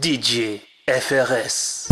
DJ FRS.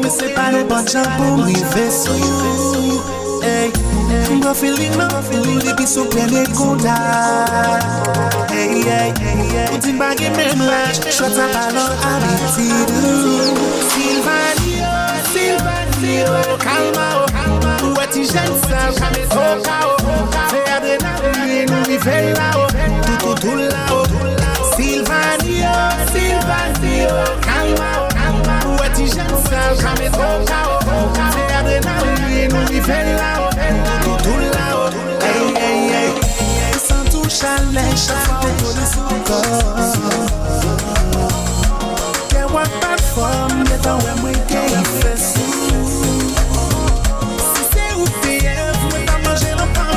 C'est pas le bon job pour m'river sous. Hey, m'go feeling non, depuis sous plein de contacts. Hey, hey, hey, on dit baguette même l'âge, choix ta ballon habitude. Sylvanio, calma, où est-tu jeune ça, jamais trop cao. Faire de la nous vivons là-haut, tout là-haut. Sylvanio, calma. Où est-tu jeune ça, jamais trop cao. Faire de la nous vivons là-haut, tout là-haut. Hey, hey, hey. Sans tout chalet, chaque fois au bout de son corps. Get what bad from, get on when we get fait sous. Si c'est où t'es, vous m'avez mangé le pain.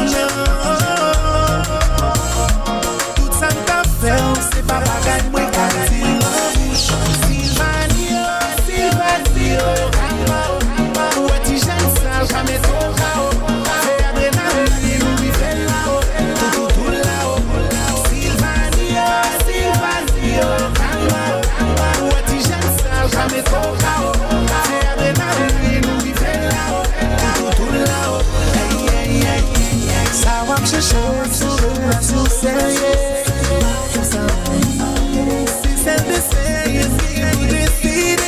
Tout ça t'a fait, c'est pas bagaille, moi qu'à dire. Jamais trop cao. Faire de la nous vivons là-haut, tout là-haut. Sylvanio, calma, où est-tu jeune ça, jamais trop cao. Faire de la nous vivons là-haut, tout là-haut. Hey, hey, hey, ça va me chercher sur le sous-sérieux. Si c'est de sérieux, c'est vous décidez.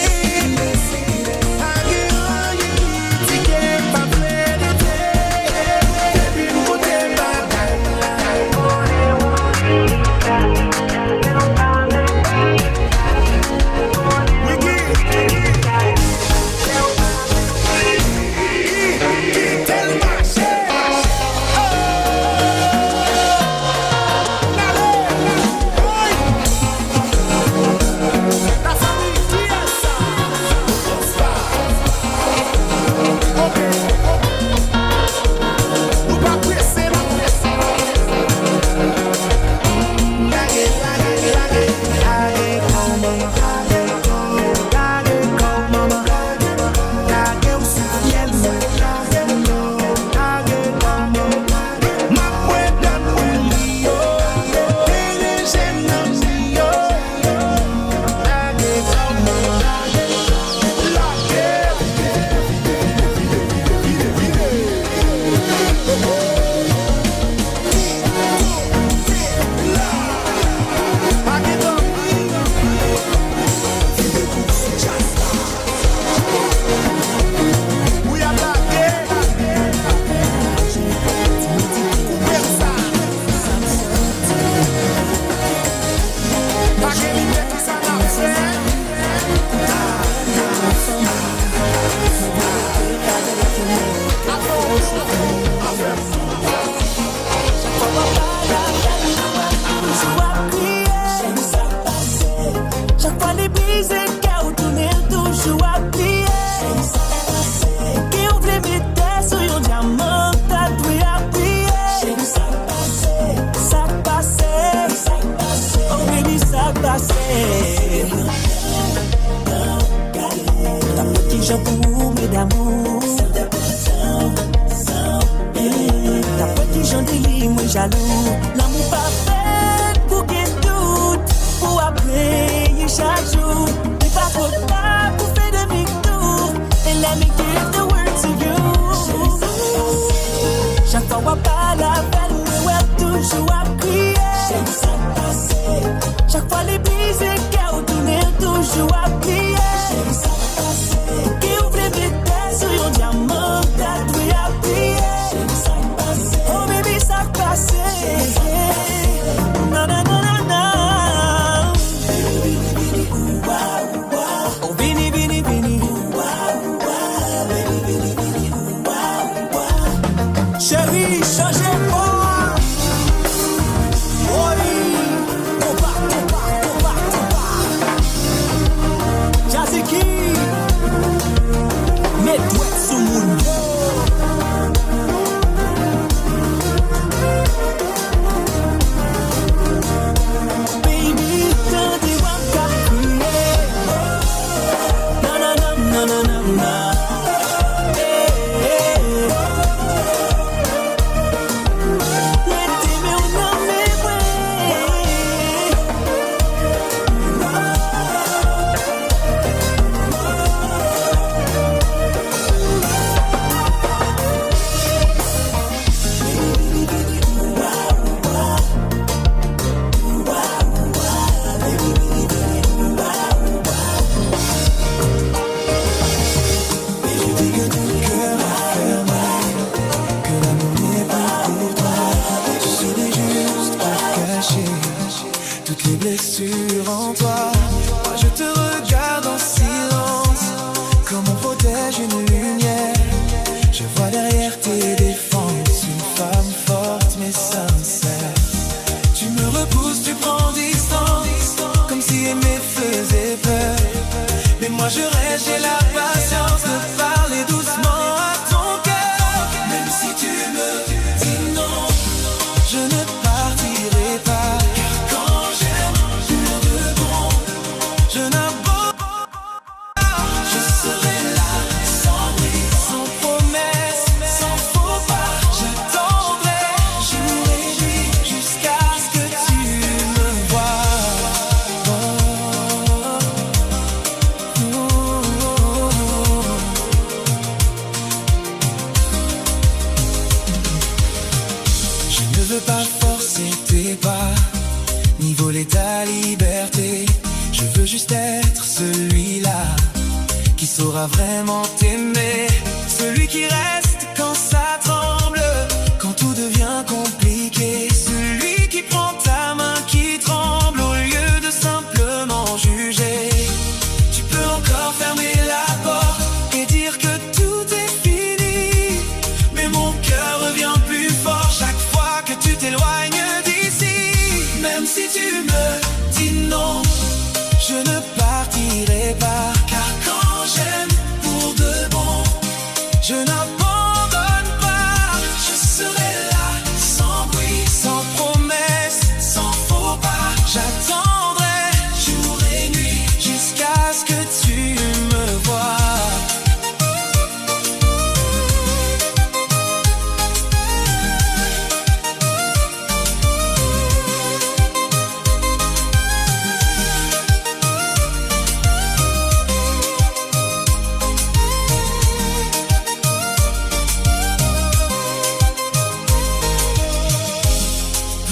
Oh baby, ça passe.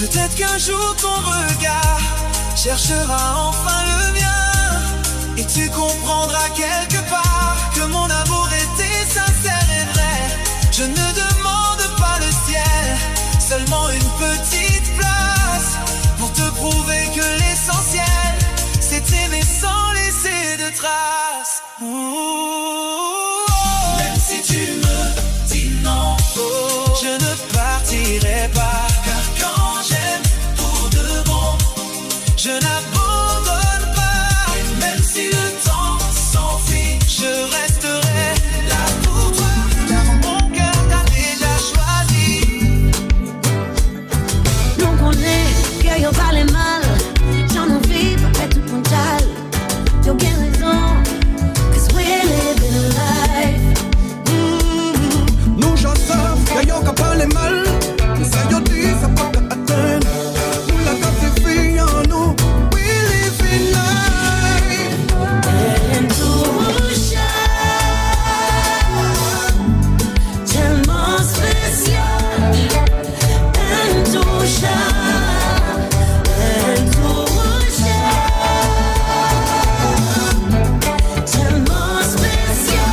Peut-être qu'un jour ton regard cherchera enfin le mien, et tu comprendras quelque part que mon amour était sincère et vrai. Je ne demande pas le ciel, seulement une petite place, pour te prouver que l'essentiel c'est aimer sans laisser de traces. Même si tu me dis non, je ne partirai pas, car quand j'aime pour de bon, je n'abandonne pas. Et même si le temps s'enfuit, je resterai là pour toi, car mon cœur t'a déjà choisi. Non connais que yo vale mal, j'en envie pas être puntal. Yo bien raison, cause we're living a life. Nous j'en savent que yo ka parle mal, mais ça yo dit ça pas qu'à atteindre. Nous la carte fille en nous, we live in life. And touche, tellement spécial. And touche, tellement spécial.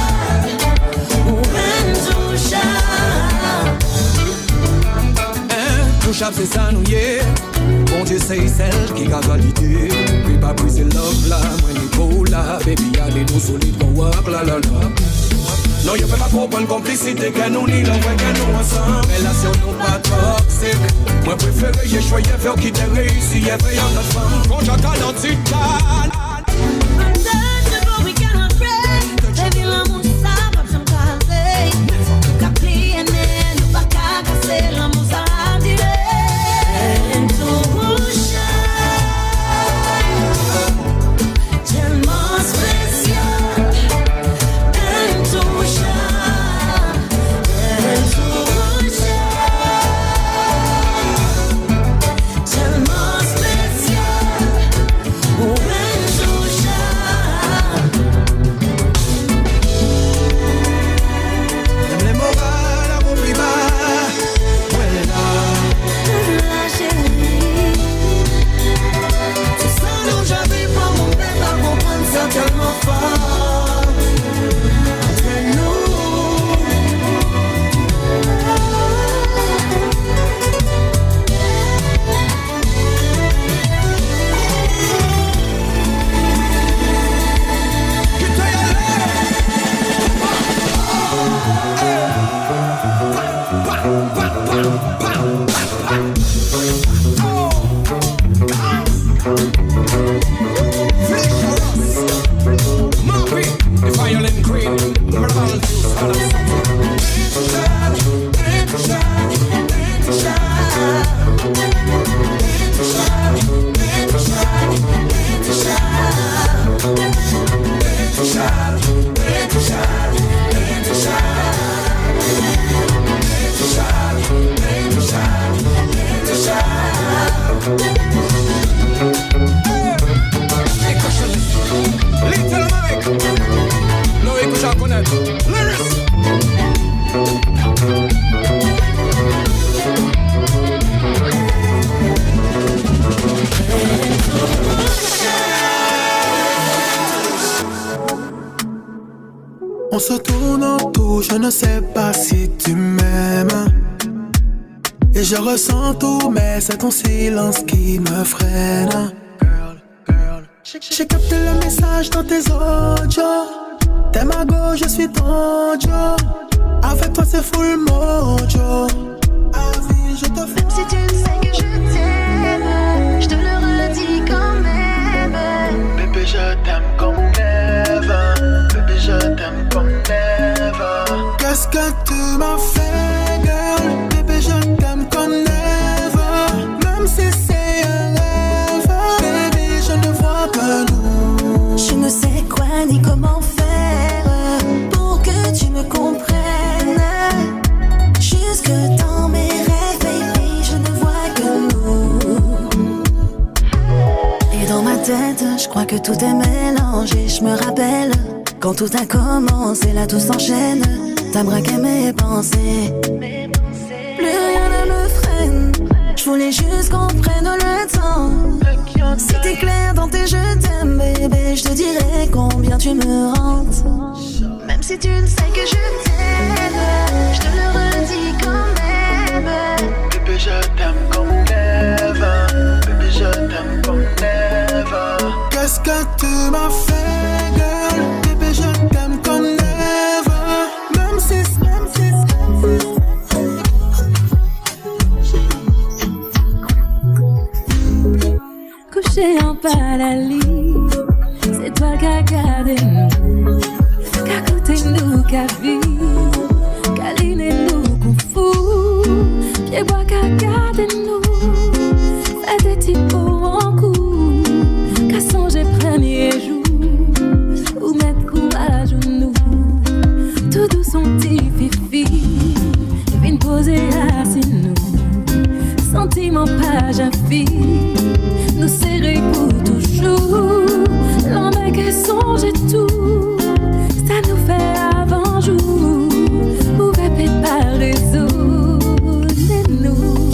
Touchable c'est ça nous y est. Bon Dieu c'est celle qui a validé. Puis pas plus c'est love là, moi niveau là. Baby allez nous solide qu'on work la la la. Non y'a pas comprendre complicité que nous ni l'envoi que nous ensemble. Relation nous pas toxique. Moi préféré j'ai choisi faire qui t'est réussi. Y'a fait y'en a femme. Quand j'entends notre citane. Untouchable, we cannot break. Baby, l'amour ça va pas changer. Nous qu'à plier, nous pas qu'à casser. L'amour ça va durer. And touche, tellement spécial. And Little Mike, Loïc Jaconet, Lyris. On se tourne autour, je ne sais pas si tu m'aimes. Et je ressens tout, mais c'est ton silence qui me freine. J'ai capté le message dans tes audios. T'es ma go, je suis ton Joe. Avec toi c'est full mojo. Je te fais. Même si tu le sais que je t'aime, je te le redis quand même. Bébé je t'aime comme never. Bébé je t'aime comme never. Qu'est-ce que tu m'as fait, girl? Bébé je t'aime comme never. Même si c'est un rêve, baby je ne vois que nous. Je ne sais quoi ni comment faire pour que tu me comprennes. Jusque dans mes rêves, baby, je ne vois que nous. Et dans ma tête, je crois que tout est mélangé. Je me rappelle quand tout a commencé, là tout s'enchaîne. T'as braqué mes pensées. Plus rien ne me freine. Je voulais juste qu'on prenne le temps. Si t'es clair dans tes je t'aime, bébé, je te dirai combien tu me rentres. Même si tu le sais que je t'aime, je te le redis quand même. Bébé je t'aime comme never. Bébé je t'aime comme never. Qu'est-ce que tu m'as fait, girl? Bébé je t'aime comme never. Même si couché en Palalie, c'est toi qui as gardé nous, qu'a côté nous, qu'a vu, qu'a liné nous, qu'on fout, pied bois qu'a gardé nous, fait des typos en coup, qu'a songé premier jour, ou mettre courage ou nous, tout doux son petit fifi, vient poser assis nous, sentiment page infime. Nous serrer pour toujours. L'homme qui songe et tout, ça nous fait avant jour. Pouvait préparer réseau de nous.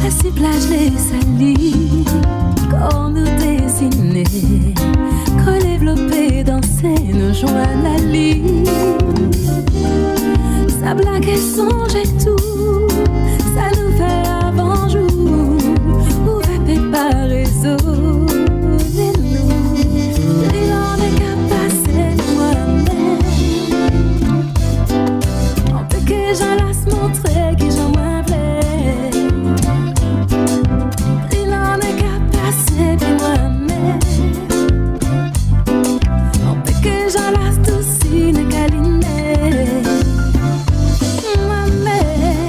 À ces plages les salis, quand nous dessinait. Développer, danser, nous joindre à la ligne. Sa blague et songe et tout, ça nous fait avant jour. Pouvait préparer réseau de nous. Il en est qu'à passer moi-même. En tout cas, j'en laisse montrer que j'en m'avais. Il en est qu'à passer moi-même. J'en lasse tout si ne câliner. Ma mère,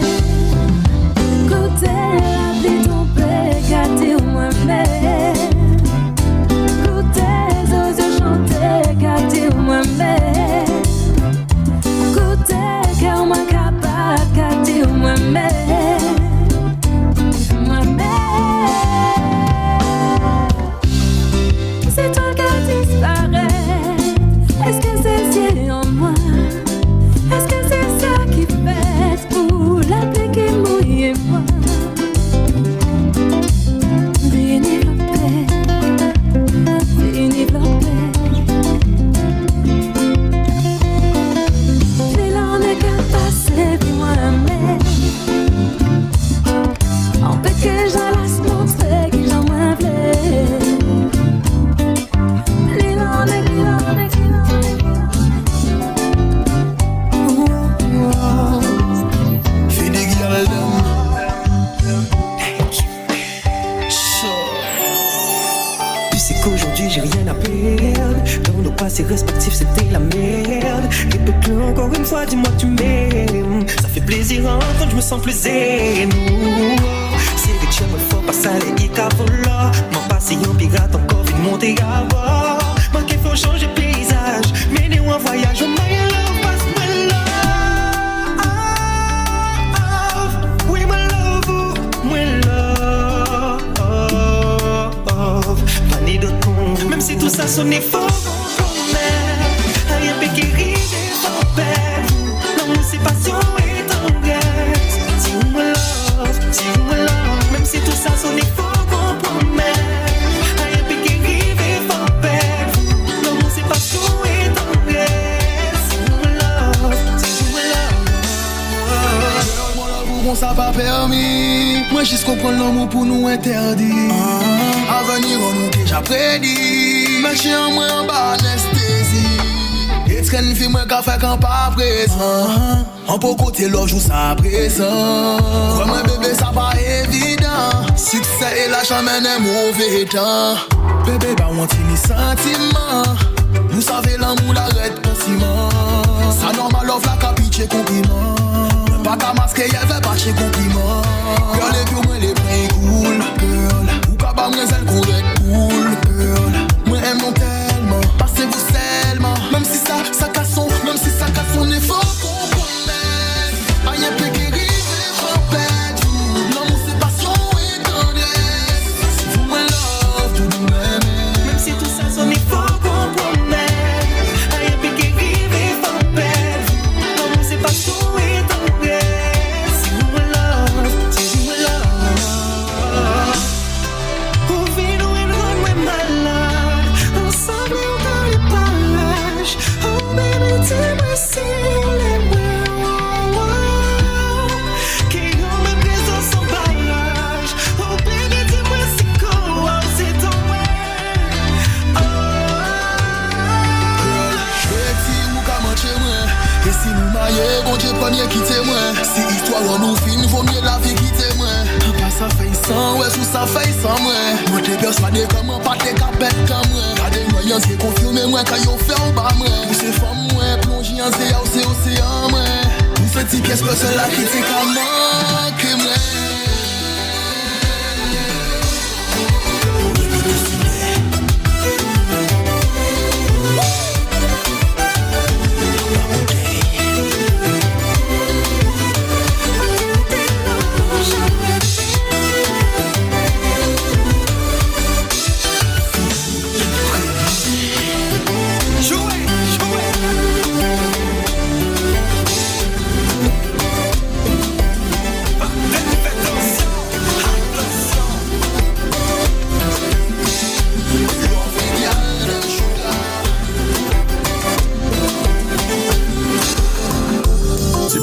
quartiers respectifs c'était la merde. Répète-le encore une fois, dis-moi que tu m'aimes. Ça fait plaisir quand je me sens plus zen. C'est que tu me fais pas ça les icavola. M'en passe un pirate encore vite monter à bord. Moi qu'il faut changer paysage. Mener un voyage, my love, passe my love. Oui, my love, my love. Pas ni d'autre monde. Même si tout ça sonne faux, rien peut guérir sans peine. L'amour c'est passion et tendresse. Si vous me love, si vous me love. Même si tout ça sonne faux, compromet. Rien peut guérir sans peine. L'amour c'est passion et tendresse. Si vous me love, si vous me love. Mon amour on ça pas permis. Moi juste comprendre l'amour pour nous interdit. À venir on nous déjà prédit. Mais chez moi en bas anesthésie. Et tu une fille moi qui fait quand pas présent. En pour côté l'eau joue ça présent. Moi bébé ça pas évident. Succès et la chamène est mauvais temps. Bébé bah on tient les sentiments. Nous savons l'amour l'arrête pas ciment. Ça normal love la capiche compliment. Pas qu'à masquer y'a fait pas chez compliment. Girl et puis moi les prends cool. Girl ou qu'à bas moi zèle qu'on red cool. Girl moi aime non tellement. Passez-vous seulement. Même si ça casse même si ça casse on est fort qu'on connaît. Rien peut guérir sans perdre. L'amour c'est passion et tendresse. Si vous me love tout nous même. Même si tout ça sonne fort qu'on promet. Rien peut guérir sans perdre. L'amour c'est passion et tendresse. Si vous me love, si vous me love. Au vide où il rend moi malade. Ensemble on dans les parages. Oh baby dis-moi si les moi. Qui ont mes présents sans barrage. Oh baby dis-moi si quoi c'est ton way. Si vous commencez moi. Et si nous maillons, bon Dieu premier quittez moi. Si histoire on nous filme, vaut mieux la vie quitter moi. Pas ça fait sans, ouais sous ça fait sans moi. Moi t'es persuadé comment pas t'es capête comme moi. Gardez moi y'en c'est confirmé moi quand y'en fait en bas moi. Pour ces femmes moi, plongez en c'est océan moi. Pour ces petites pièces que celle-là qui t'est comment que moi.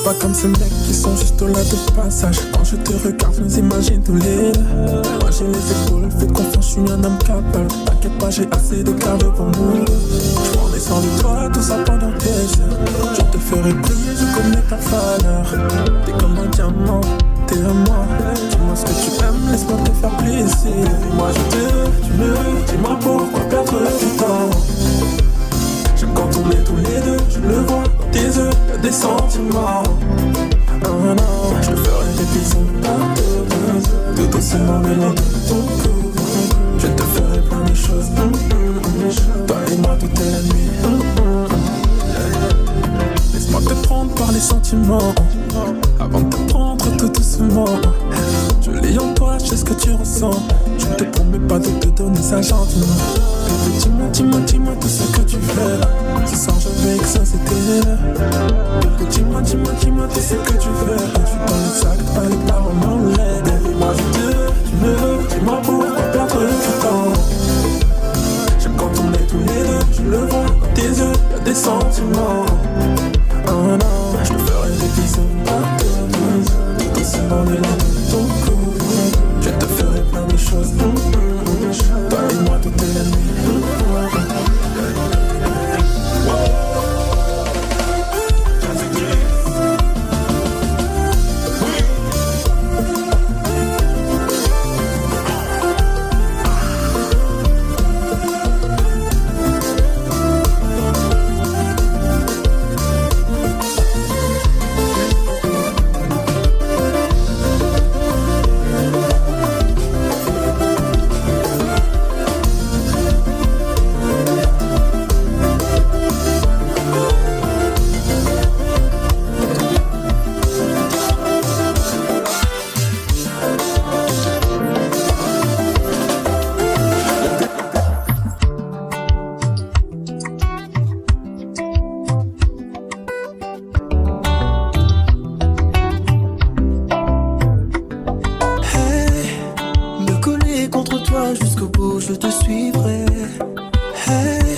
Pas comme ces mecs qui sont juste là de passage. Quand je te regarde, je nous imagine tous les deux. Moi j'ai les épaules, fais confiance, je suis un homme capable. T'inquiète pas, j'ai assez de cardio pour nous. Je m'en descends de toi, tout ça pendant des heures. Je te ferai briller, je connais ta valeur. T'es comme un diamant, t'es à moi. Dis-moi ce que tu aimes, laisse-moi te faire plaisir. Moi je te veux, tu me veux, dis-moi pourquoi perdre du temps. J'aime quand on est tous les deux, je le vois dans tes yeux, y'a des sentiments. Oh non, je te ferai des bisous partout, tout doucement mêlant de ton cou. Je te ferai plein de choses, toi et moi toute la nuit. Laisse-moi te prendre par les sentiments, avant de te prendre tout doucement. Je lis en toi, je sais ce que tu ressens. Je ne te promets pas de te donner ça gentiment. Bébé, dis-moi tout ce que tu fais. Ce soir je vais exaucer tes rêves. Bébé, dis-moi tout ce que tu fais. Je suis dans le sac, pas les paroles en l'air. Bébé, moi je te veux, tu me veux. Dis-moi pourquoi perdre du temps. J'aime quand on est tous les deux. Je le vois dans tes yeux, y'a des sentiments. Oh non, je te ferai des bisous partout. Tout doucement mêlant de ton cou. Je te ferai plein de choses. Toi et moi toute la nuit. toi jusqu'au bout, je te suivrai. Hey,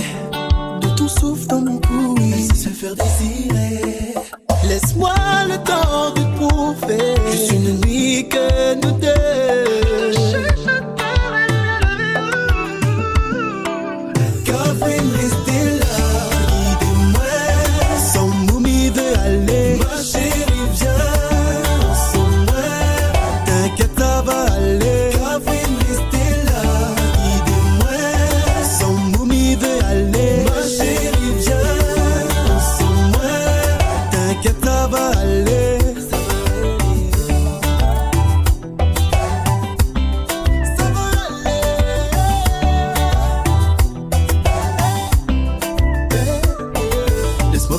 de ton souffle dans mon cou, oui, se faire désirer. Laisse-moi le temps de prouver, juste une nuit que nous deux. Catherine, restez là, guidez-moi. Sans nous m'y veut aller. Ma chérie, viens, sans moi. T'inquiète, ça va aller. Catherine, restez là, guidez-moi. Sans nous m'y veut aller. Ma chérie, viens, sans moi. T'inquiète, ça va aller.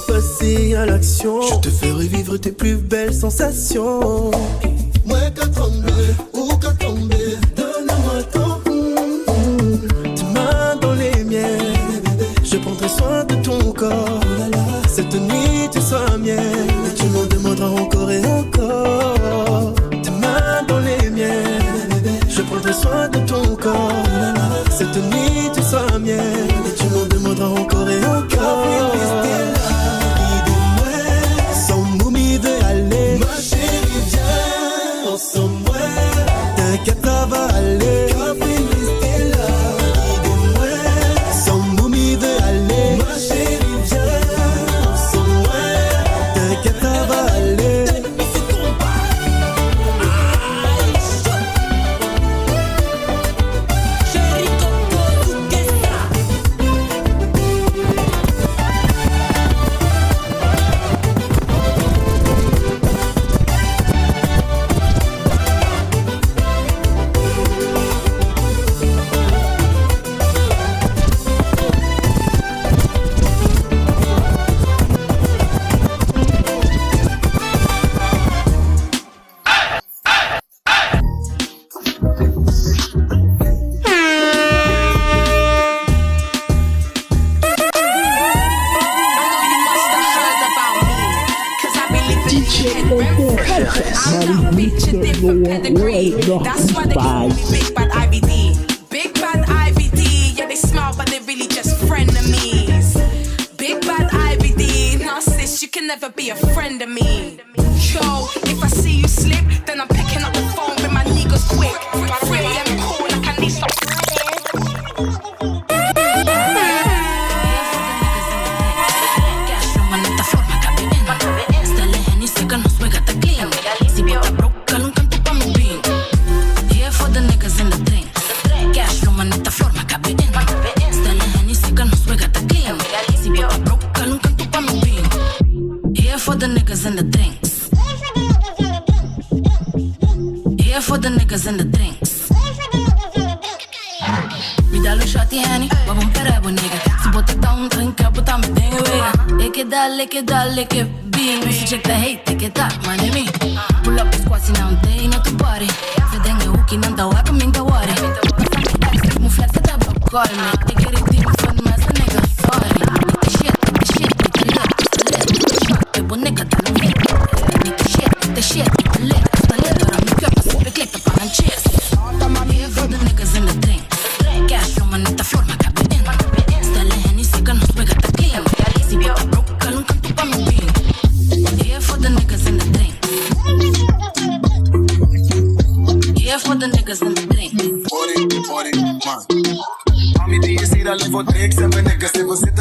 Passer à l'action, je te ferai vivre tes plus belles sensations. Moi qu'à tomber, ou qu'à tomber, donne-moi tes mains dans les miennes. Je prendrai soin de ton corps. Cette nuit tu seras mienne, et tu m'en demanderas encore et encore. Tes mains dans les miennes, je prendrai soin de ton corps. Cette nuit tu seras mienne, et tu m'en demanderas encore et encore. Ma chérie, viens, ensemble, t'inquiète, ça va aller. Catherine, restez là, guidez-moi. Sans nous m'y veut aller. Ma chérie, viens, ensemble, t'inquiète, ça va aller. Chérie, Coco, qu'est-ce que ça? That's why they call me Big Bad IBD. Big Bad IBD, yeah, they smile, but they're really just frenemies. Big Bad IBD, nah, sis, you can never be a friend of me. Yo, if I see you slip, then I'm picking up the phone with my niggas quick. Free and cool, like I need some. In the drinks. Here for the niggas in the drinks. Me dá lo shot e honey, vamos parar nigga. Se botar down, drink up, botar me ding away. Lick it, being. If you check the hate, take it up, my name. Pull up the squats in on day, not to party. Se dengue hooky, não dá waka, me dá worry. Mo flex it up, call me. Take it deep, fun, mas a nigga, sorry. Shit, take it up, shot, people nigga, the shit, lit, the letter, I'm the click up on chest. Here for the niggas in the drink. Cash from manita forma cabin. Stelle henny, siga nos pega the clean. Si bota broke, calum canto pa me bean. Here for the niggas in the drink. Here for the niggas in the drink. Body, man. Mami, do you see that level tricks? And my niggas, they go sit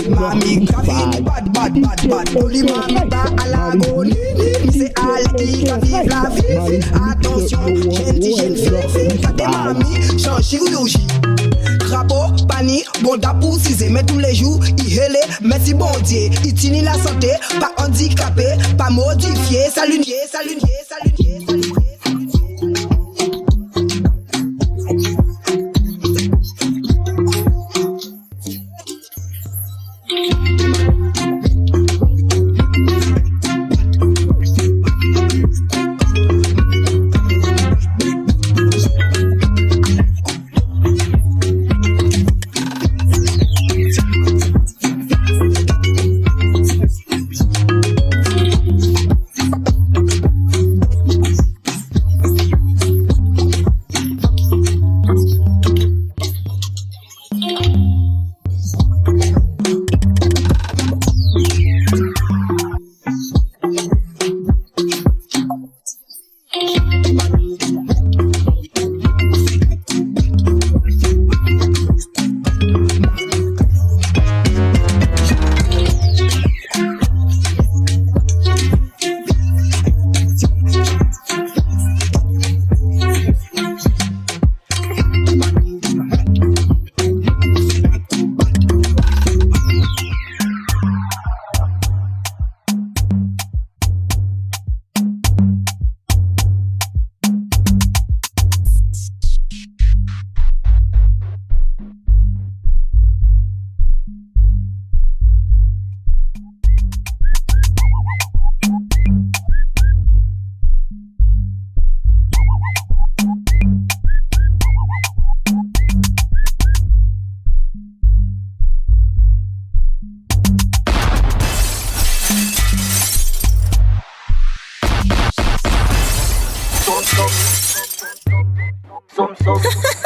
Mami, Catherine, bad. Oli mamita à la agonie. C'est Ali qui vive la vie. Attention, jeune fille, pas des mamies, change chirurgie. Crapaud, pani, bon d'apou, si mais tous les jours, il hélé, merci bon Dieu. Il tient la santé, pas handicapé, pas modifié. Salut.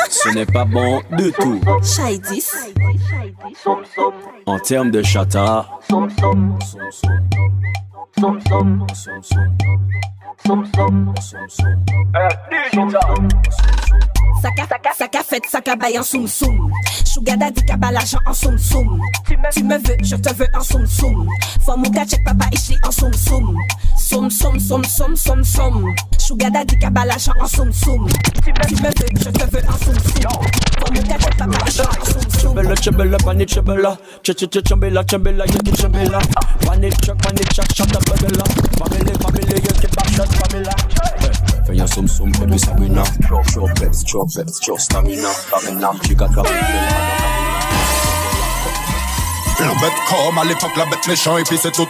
Ce n'est pas bon du tout. Shaidis. En termes de chata. Saka fête, saka baille en soum soum. Sugar daddy kaba l'argent en soum soum. Tu me veux, je te veux en soum soum. Faut mon gars check papa ici en soum soum. Soum soum soum soum soum soum. Sugar daddy kaba l'argent en soum soum. Tu me veux, je te veux en soum soum. Faut mon gars check papa ici en soum soum. Chambella, chambella, panit chambella. Chambella, chambella, yaki chambella. Panit chak, chata bagella. Mamele, yaki bakshot, Pamela. Fais un soum soum, baby Sabrina. Chop, stamina. She got la bête comme à l'époque, la bête méchant et puis c'est tout.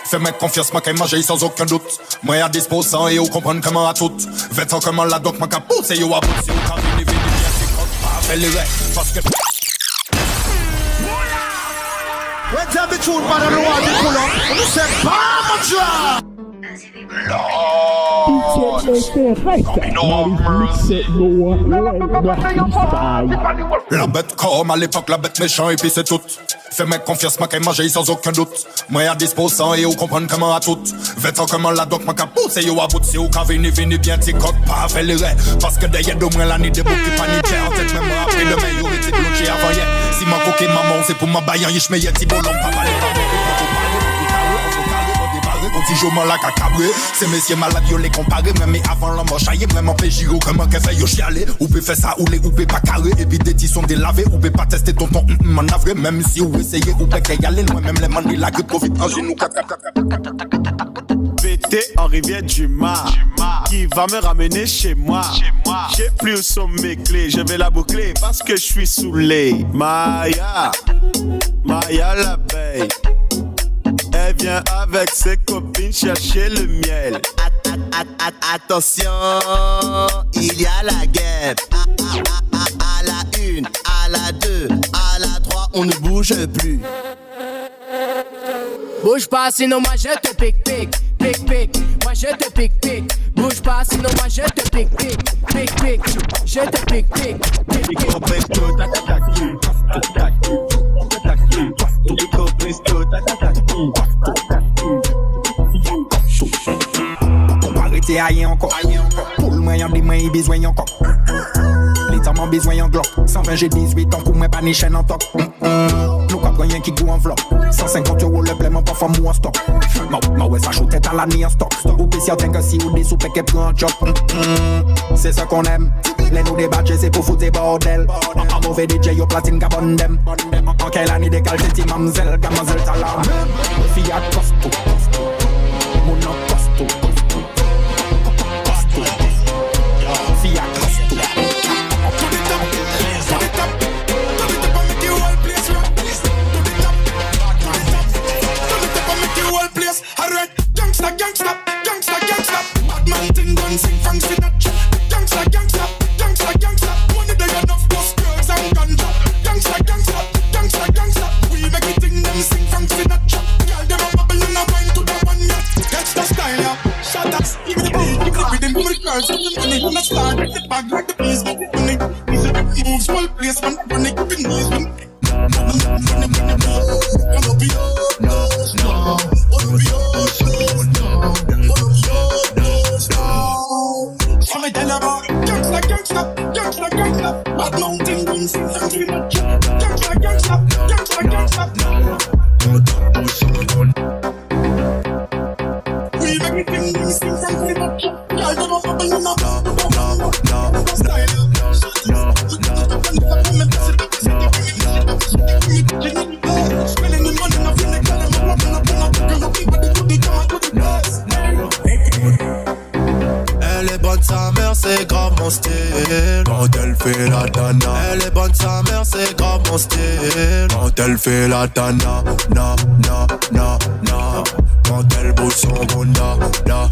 Fais-moi confiance, ma qu'elle manger sans aucun doute. Moi à 10% et vous comprendre comment à tout. Vêtements comment la doc, ma qu'à pousser, yo à bout. Si vous quand vini, bien, c'est crotte pas, fais les rêves, parce que... Let's have the tune, man, and the water pull up. You say, Bama La bête comme à l'époque, la bête méchant et puis c'est tout. Fais-moi confiance, ma qu'elle manger sans aucun doute. Moi à 10% et vous comprendre comment à tout. Vêtements comment la doc, ma qu'à pousser, yo à bout. Si vous quand vini, bien, c'est crotte pas, fais les rêves. Parce que derrière de moi, l'année des boucs qui paniquent. En tête, même après demain, yo, était bloqué avant hier. Si ma coquille maman, c'est pour ma baille, je mets y'a bolon, papa, si je m'en la cacabré, c'est messieurs malades yo les comparé. Mais avant l'homme chaillé, vraiment péjiro. Comment qu'elle fait yo chialer? Ou peut faire ça ou les ou peut pas carré. Et puis des tissons délavés, ou peut pas tester ton m'en avré. Même si vous essayez, ou peut y aller loin. Même les mandis la grippe profite en genou. Pété en rivière du Mar, qui va me ramener chez moi. J'ai plus où sont mes clés, je vais la boucler parce que je suis saoulé. Maya l'abeille, elle vient avec ses copines chercher le miel. Attention, il y a la guerre. À la une, à la deux, à la trois, on ne bouge plus. Bouge pas sinon moi je te pique. Moi je te pique. Bouge pas sinon moi je te pique. Je te pique. Pour arrêter aïe encore. Pour le moyen des mains, il besoin encore. Les temps m'ont besoin en glock. 120 j'ai 18 ans, pour moi pas ni chaîne en toc. Nous cap rien qui goût en vlog. 150 € le paiement parfois mou en stock. Ma ouais ça chaude tête à l'année en stock. Ou pis certains que si ou des soupes qui prend un job. C'est ça qu'on aime. Les nous débattre c'est pour foutre des bordel. En mauvais DJ yo platine gabon dem. En quelle année des calces ti mamzelle gamazelle talam. Fiat costo. Mon nom costo. Fiat costo. Gangsta, bad man thing gun sing from Sinatra. Gangsta, money they enough bus girls and ganja. Gangsta, we make it thing them sing from Sinatra. Girl them a bubble and a wine to the one yeah. Catch the style yeah, shut up, give me the beat, give me the rhythm, give me the girls, give me the money, wanna start with the bag like the bees, give me the money. Easy to moves, whole place, man, money, give me the knees, man. Gangsta, bad mountain guns, gangsta. We make it thing, sing from Sinatra. Y'all don't know what you know. Elle est bonne sa mère, c'est grave mon style. Quand elle fait la dana. Elle est bonne sa mère, c'est grave mon style. Quand elle fait la dana, na. Quand elle bouge son bunda, da.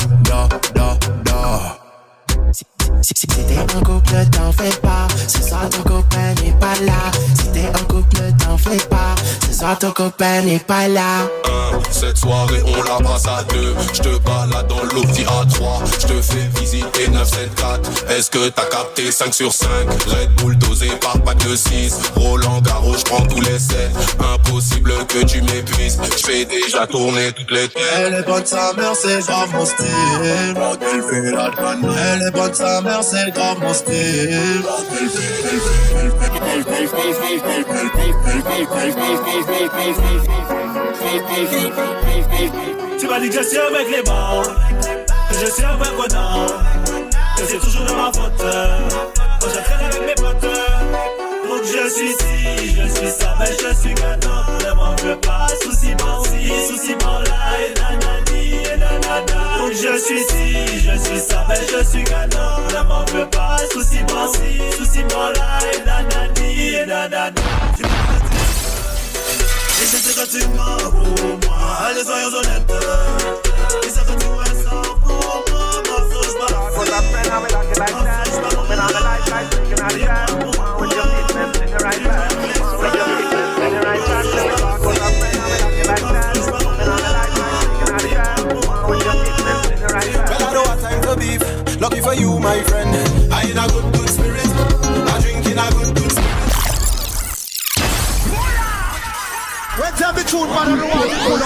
Si t'es en couple, t'en fais pas. Ce soir ton copain n'est pas là. Si t'es en couple, t'en fais pas. Ce soir ton copain n'est pas là. Cette soirée on la passe à 2. J'te balade dans l'opti à 3. J'te fais visiter 974. Est-ce que t'as capté 5 sur 5? Red Bull dosé par pack de 6. Roland Garros j'prends tous les 7. Impossible que tu m'épuises. J'fais déjà tourner toutes les têtes. Elle est bonne sa mère, c'est grave mon style. Quand elle fait la donne. Elle est bonne sa mère, c'est grave mon style. Quand elle fait. Tu m'as dit que je suis avec les bons, que je suis un vrai connard, que c'est toujours de ma faute. Quand je traîne avec mes potes, donc je suis ci, je suis ça, mais je suis gagnant. Ne m'en veux pas, souci bon ci, souci bon là, et nanani, et nanana. Donc je suis ci, je suis ça, mais je suis gagnant. Ne m'en veux pas, souci bon ci, souci bon là, et nanani, et nanana. Et je sais que tu mens pour moi, allez soyons honnêtes. Et ça que tu es ça pour moi, ma sauce pas. Cause I spend how we like it like that. When I'm alive, like thinking out of that. With your business in the right track. With your business in the right track. Cause I spend how we like it like that. When I'm alive, like thinking out of that. With your business in the right track. Well, I don't have time to beef. Lucky for you, my friend. I in a good spirit. I drink in a good spirit. Let's have the tune, man, and the one you pull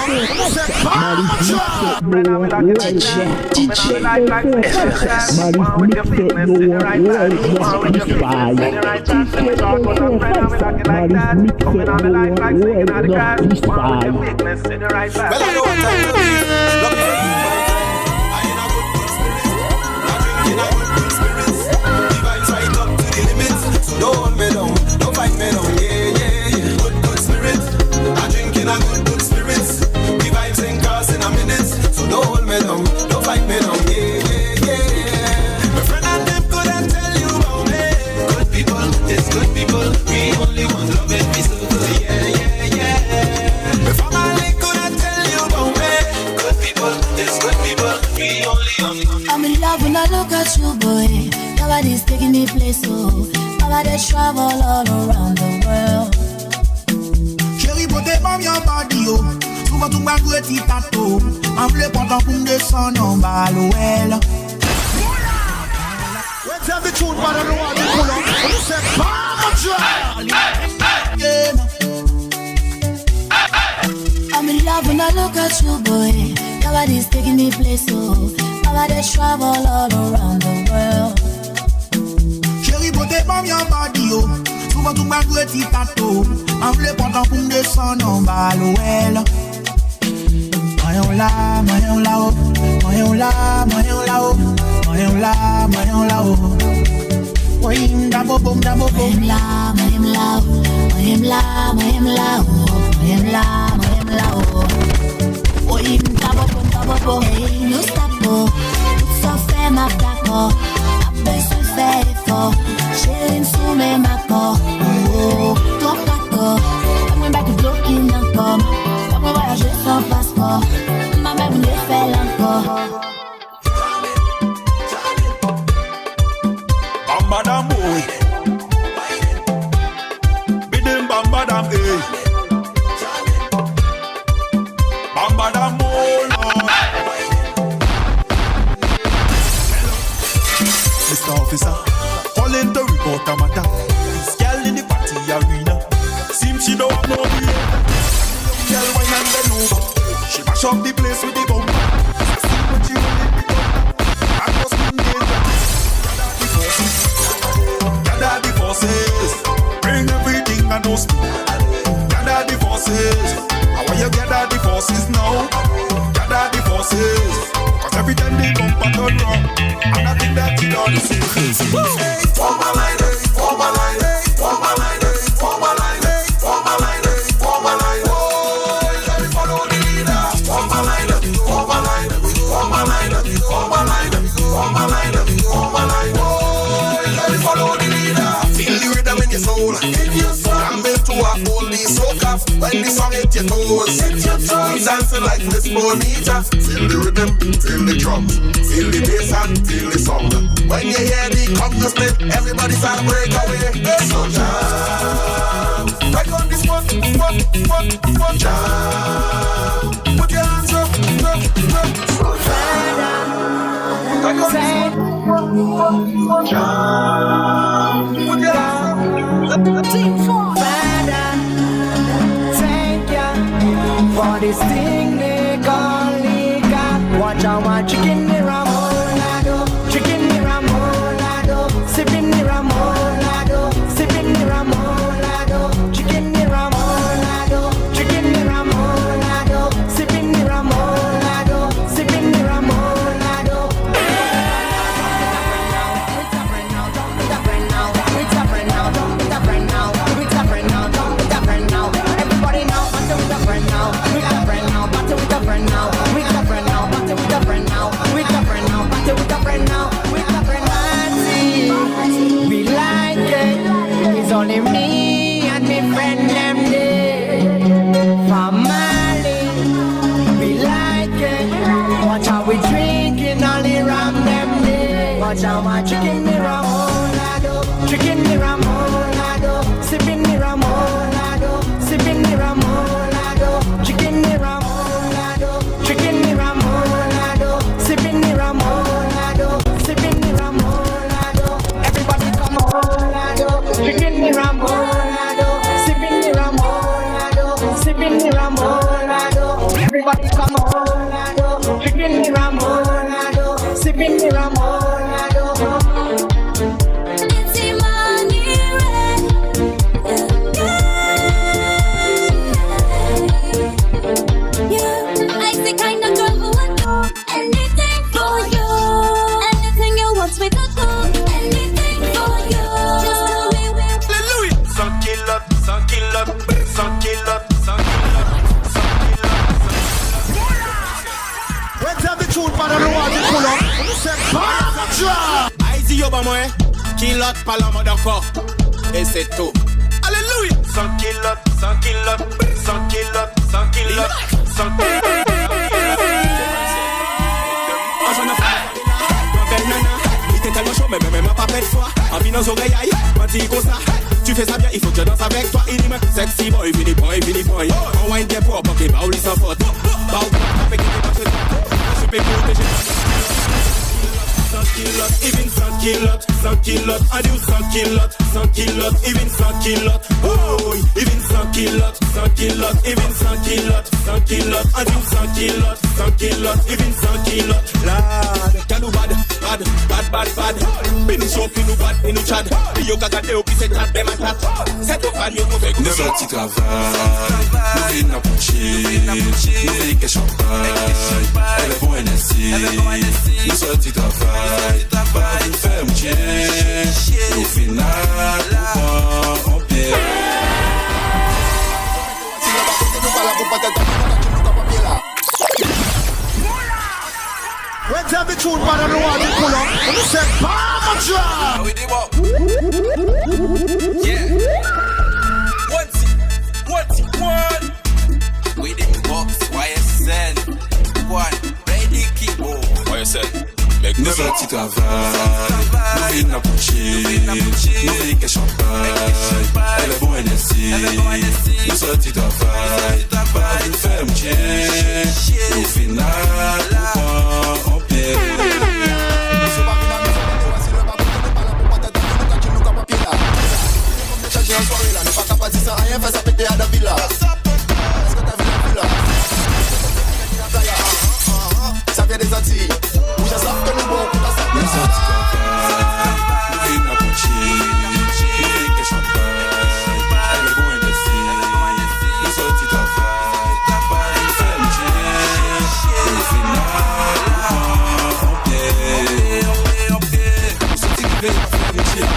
Don't hold me down, don't fight me down, yeah. Good spirit. I drink in a good spirits. The vibes ain't cars in a minute. So don't hold me down, don't fight me down, yeah. My friend and them couldn't tell you about me. Good people, it's good people. We only want love and peace, yeah. My family couldn't tell you about me. Good people, it's good people. We only want. I'm in love when I look at you, boy. Nobody's taking me place, so nobody travel all around the world. Chérie, pour tes femmes, y'a pas d'io. Souvent, tout ma gueule, t'y tato. En v'lait pas tant pour m'descendre en bas, l'ouel. Let's have the tune, man, and the one you pull up. You say, I'm in love when I look at you, boy. Nobody's taking me place, so nobody travel all around the world. Chérie, pour tes femmes, y'a pas d'io. Souvent, tout ma gueule, t'y tato. En v'lait pas tant pour m'descendre en bas, l'ouel. Moyen là, oh. Moyen là, oh. Moyen dabo bom. Moyen là, oh. Moyen dabo bom. Hey, no stop, oh. Tout ça fait ma d'accord. Après, se fait effort. Chérie, sous mes macors. Oh, toi, d'accord. Moi, back to blocking encore. Moi, voyager sans passeport. Ma mère voulait faire encore. Bambadam boy, bidim bambadam eh. Bambadam boy, Mr. Officer, calling to report a matter. This girl in the party arena seems she don't have no beer. Girl wine and bend over. She mash up the place with the bumper. See what she really pick up. I must be danger. Gather the forces. Bring everything and no speed. Gather the forces. I want you gather the forces now. Gather the forces. Cause every time they bump and turn wrong, and I think that you don't see. Form my line, form my line, form my line, form my line, form my line, form my line. Oh, let me follow the leader. Form my line, form my line, form my line, form my line, form my line, form my line. Oh, let me follow the leader. Feel the rhythm in your soul, in your soul. I'm built to a holy soak off. When the song hit your toes, hit your toes. Dancing like this bonita. Feel the rhythm, feel the drum, feel the bass and feel the song. When you hear the conga split, everybody start break away. So jam. Right on this one. Jam. Put your hands up. Right on this one. Jam. Put your hands up. Team 4. Thank ya for this thing they call liquor. Watch out, my chicken ni ramolado, chicken ni ramolado, sipping ni ramolado, sipping ni ramolado, chicken ni ramolado, chicken ni ramolado, sipping ni ramolado, sipping ni ramolado. It's a friend now, don't be a friend now. It's a friend now, don't be a friend now. It's a friend now, don't be a friend now. Everybody now, battle with a friend now. With a friend now, battle with a friend now. With a friend now, battle with a friend now. With a friend now, battle with a friend now. With a friend now. We like it. It's only me and me friend them day. Family, we like it. Watch how we drinking all the ram them day. Watch how my chicken ni ramolado, chicken ni ramolado, sipping ni ramolado, sipping ni ramolado, chicken ni ramolado, chicken ni ramolado, sipping ni ramolado, sipping ni ramolado. Everybody come on, chicken ni ramolado, sipping ni ramolado, sipping ni ramolado. Everybody come on, chicken ni ramolado, sipping ni ramolado. Kilote par la mode encore. Et c'est tout. Alléluia. 100 kilotes, 100 kilotes, 100 kilotes, 100 kilotes, 100 kilotes. Oh, j'en ai fait. Ma belle nana, il était tellement chaud, mais même pas près de foi. Envie dans nos oreilles, aïe, quand il comme ça. Tu fais ça bien, il faut que je danse avec toi. Il dit, sexy boy, fini boy, fini boy. On wine bien pour, ok, bah, oublie sans faute. Bah, oublie, avec les débats, je peux protéger. 100 kilotes, even 100 kilotes, 100 kilotes, I do 100 kilotes, 100 kilotes, even 100 kilotes, oh, even 100 kilotes, 100 kilotes, even 100 kilotes, 100 kilotes, I do 100 kilotes, 100 kilotes, even 100 kilotes, lad, calou bad, bad, bad, bad, bad, bini chopi nou bad, bini chad, yo kakate ou ki se tat, dem a tat, se tou fan yo kou vek nou Nous sorti travail, nous vînes à Pouchi, nous vînes que champagne, elle est bon NSI, nous sorti travail, nous faisons chier, au final, on pied. Let's have the tune, man, on the wall, you pull up. And you say, Palma drop. We did what? Yeah. One. We did box, YSN. One. Ready, keep on. YSN. Nous sortis travail, nous vînes à Pouchi, nous vînes que champagne, elle est bon NSI, nous sortis travail, nous faisons chier, au final, on pied. Ça vient des Antilles. Où je sors que nous bon pour ta sape. Nous sortis travail, nous vînes à Pouchi, nous vînes que champagne, elle est bon NSI, nous sortis travail, nous faisons chier, au final, on pied. Nous sortis travail, nous faisons chier.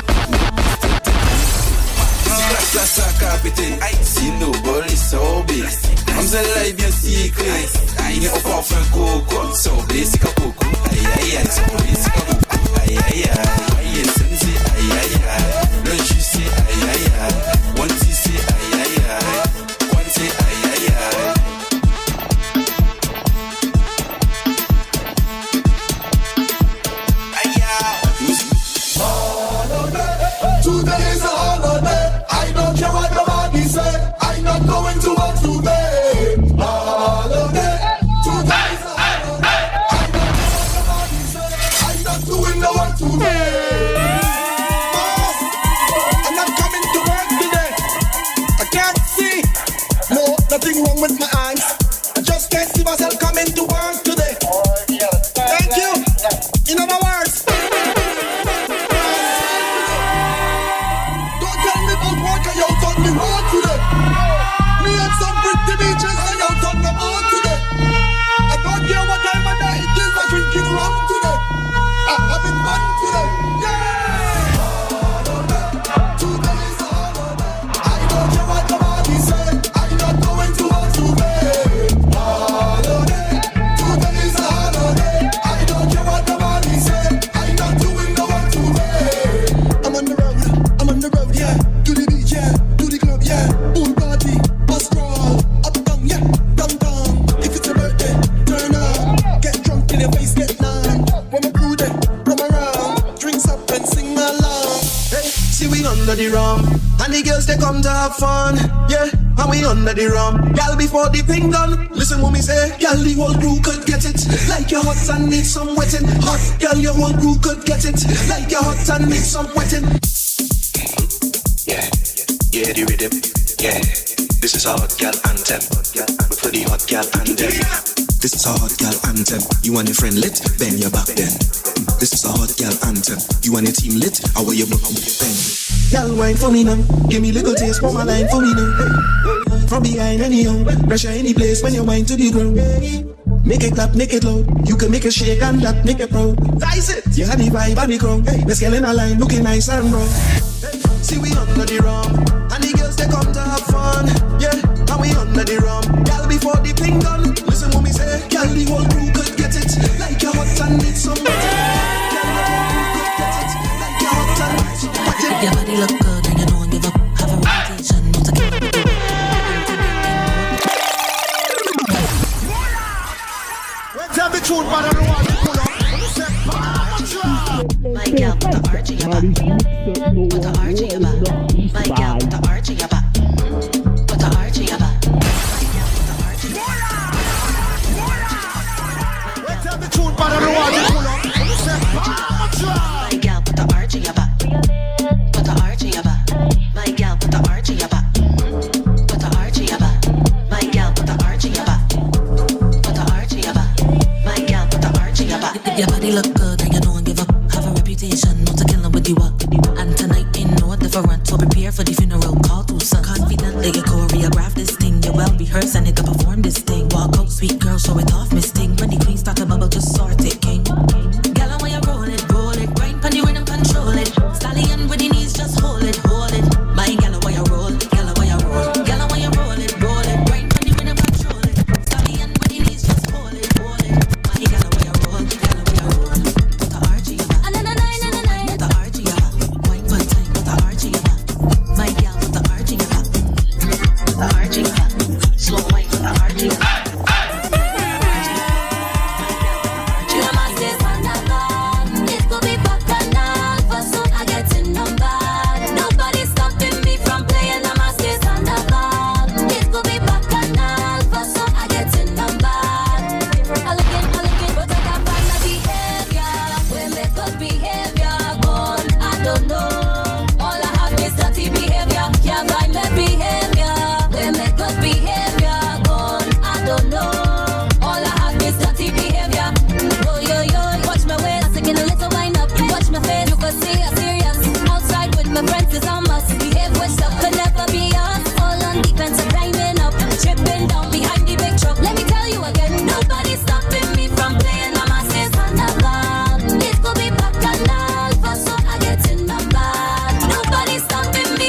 Classe à capiter, si nos bols ils sont big. Comme ça là il vient secret. Il est au parfum coco, sont blés c'est coco. Aïe aïe aïe, sont blés c'est coco. Aïe aïe aïe, aïe sensi aïe aïe aïe. Le jus c'est aïe aïe aïe. One tea c'est aïe aïe aïe. One c'est aïe aïe aïe. Today is a holiday. I don't care what nobody say. nothing wrong with my eyes. I just can't see myself coming to work today. Thank you. In other words, don't tell me about work I out on the road today. Me and some pretty bitches I out on the road today. I don't care what time of day it is, I'm drinking rum today. I'm having fun today. Yeah. Under the rum, and the girls they come to have fun, yeah. And we under the rum, girl before the thing done. Listen what me say, girl the whole crew could get it. Like your hot and need some wetting. Hot girl, your whole crew could get it. Like your hot and need some wetting. Yeah, the rhythm, yeah. This is our hot girl anthem. For the hot girl anthem. This is our hot girl anthem. You and your friend lit, bend your back then. This is our hot girl anthem. You and your team lit, how are you bend? Girl, wine for me now. Give me little taste for my line for me now. From behind anyhow, pressure any place when you wine to the ground. Make it clap, make it loud. You can make it shake and that make it proud. Rise it, you had the vibe and the crown. Let's get in a line, looking nice and brown. See we under the rum, and the girls they come to have fun. Yeah, and we under the rum. Girl before the thing done. Listen what me say, girl the whole crew could get it. Like your hot and need some wetting. Your body look good and you don't give up. Have a reputation, not to kill up with you. Let's have the tune, but I don't want to pull up. My girl, put the arch in your back. Put the arch in your back. My girl, put the arch in your back. Put the arch in your back. Let's have the tune, but I don't want to pull up. My girl, put the arch in your back. Put the arch in your back. My girl, put the arch in your back. Put the arch in your back. My girl, put the arch in your back. Put the arch in your back. My girl, put the arch in your back. Your body look good and you don't give up. Have a reputation, not to kill them with you up. And tonight ain't no different, so prepare for the funeral. Call to son. Confidently you choreograph this thing. You well rehearse and you can perform this thing. Walk out, sweet girl, show it off, Miss Thing. When the queen start to bubble, just sort it, king. Girl, I want you roll it, grind pon the rhythm, control it. Stallion with the knees, just hold it, hold it. My girl, I want you roll, girl, I want you roll. Girl, I want you roll it, grind pon the rhythm, control it. Stallion with the knees, just hold it, hold it. My girl, I want you roll, girl, I want you roll. Put the arch in your back. Put the arch in your back. Wine for time, put the arch in your back. My girl, put the arch in your back. Put the arch in your back. Slow wine, put the arch in your back.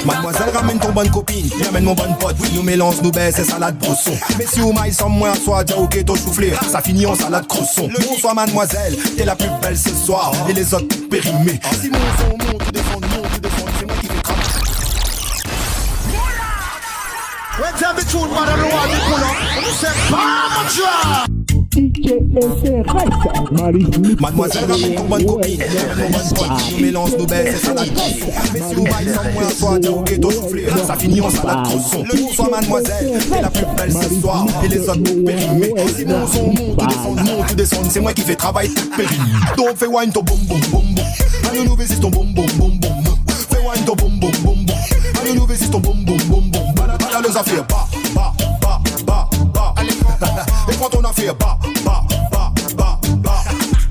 Mademoiselle ramène ton bonne copine, lui amène mon bonne pote. Nous mélange, nous baisse et salade brousson. Mais si au maïs sans moi, soit déjà ok ton soufflé, ça finit en salade crousson. Bonsoir mademoiselle, t'es la plus belle ce soir. Et les autres toutes périmées. Si mon son monte ou descend, c'est moi qui fais cramer. Let's have the tune, but I don't want to pull up. C'est pas Mademoiselle ramène ton bonne copine, mon bonne pote. Nous mélange, nous baisse et salade brousson. Mais si au maïs sans moi, soit déjà ok ton soufflé, ça finit en salade crousson. Bonsoir mademoiselle, t'es la plus belle ce soir. Et les autres toutes périmées. Si mon son monte ou descend, c'est moi qui fais travail toute périmée. Donc fais wine ton boum boum boum boum. Allez nous vas-y ton boum boum boum boum. Fais wine ton boum boum boum boum. Allez nous vas-y ton boum boum boum boum. Balade les affaires, ba ba ba quand on a fait ba.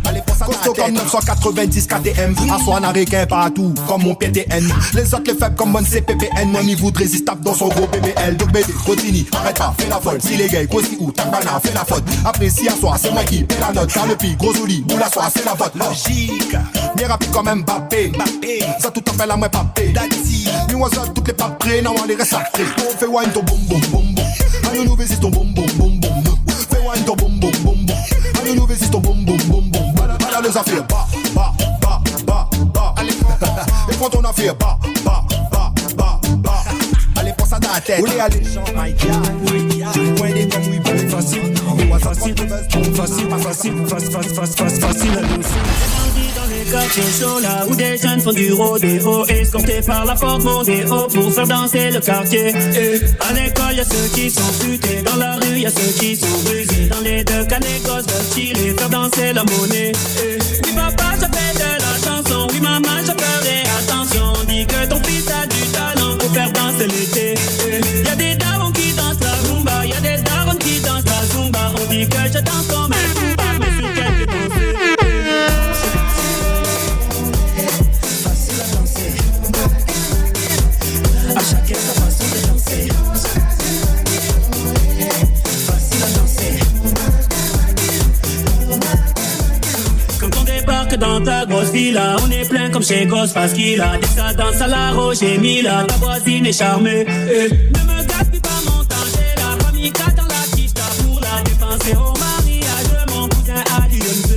Allez, pour ça, costaud comme 990 KTM. Assois un arrêt partout, comme mon PTN. Les autres les faibles comme mon CPPN. Mon niveau de résistable dans son gros BBL. Donc bébé, continue, arrête pas, fais la folle. Si les gars, cosy ou Takbana, fais la faute. Après si à soir, c'est moi qui paie la note. Car le pire, gros ouli, boule à soir, c'est la vote. Logique, bien rapide quand même Mbappé. Ça tout appelle à moi papé. Daddy, nous on a toutes les papres, non on les reste sacrés. On fait wine ton boum boum boum boum. À nous visite ton boum boum boum boum. Fais wine ton boum boum boum boum. À nous visite ton boum boum boum boum. Voilà les affaires, ba. Allez, et quand on a fait ba. Allez, pense ça dans la tête. Où les allégeants, my God. Je vois des comme oui, facile à doser. Dans les quartiers chauds, là où des jeunes font du rodéo, escortés par la porte Mondéo pour faire danser le quartier. À l'école, y'a ceux qui sont putés, dans la rue, y'a ceux qui sont brisés. Dans les deux cas, les gosses veulent chiller, faire danser la monnaie. Oui, papa, je fais de la chanson, oui, maman, je ferai attention. On dit que ton fils a du talent pour faire danser l'été. Y'a des darons qui dansent la rumba, y'a des darons qui dansent la zumba. On dit que je danse comme un zumba, mais sur quelques danses. Dans ta grosse villa, on est plein comme chez Gosse parce qu'il a des ça danse à la Roger Mila, ta voisine est charmée. Ne me gaspille pas mon temps, j'ai la famille qui attend la quiche pour la dépenser au mariage de mon cousin à l'UMC.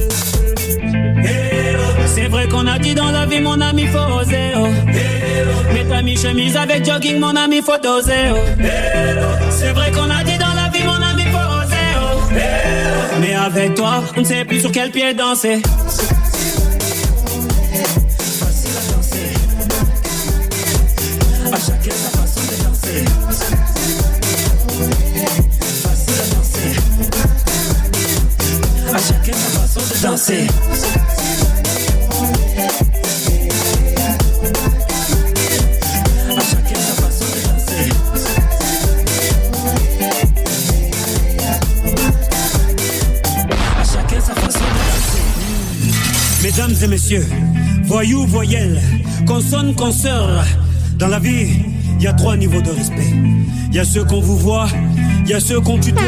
C'est vrai qu'on a dit dans la vie, mon ami, faut oser. Mets ta mi-chemise avec jogging, mon ami, faut doser. C'est vrai qu'on a dit dans la vie, mon ami, faut oser. Mais avec toi, on ne sait plus sur quel pied danser. Danser. À chacun sa façon de danser. À chacun sa façon de danser. Mesdames et messieurs, voyous, voyelles, consonnes, consoeurs. Dans la vie, il y a 3 niveaux de respect. Il y a ceux qu'on vous voit, il y a ceux qu'on tutoie.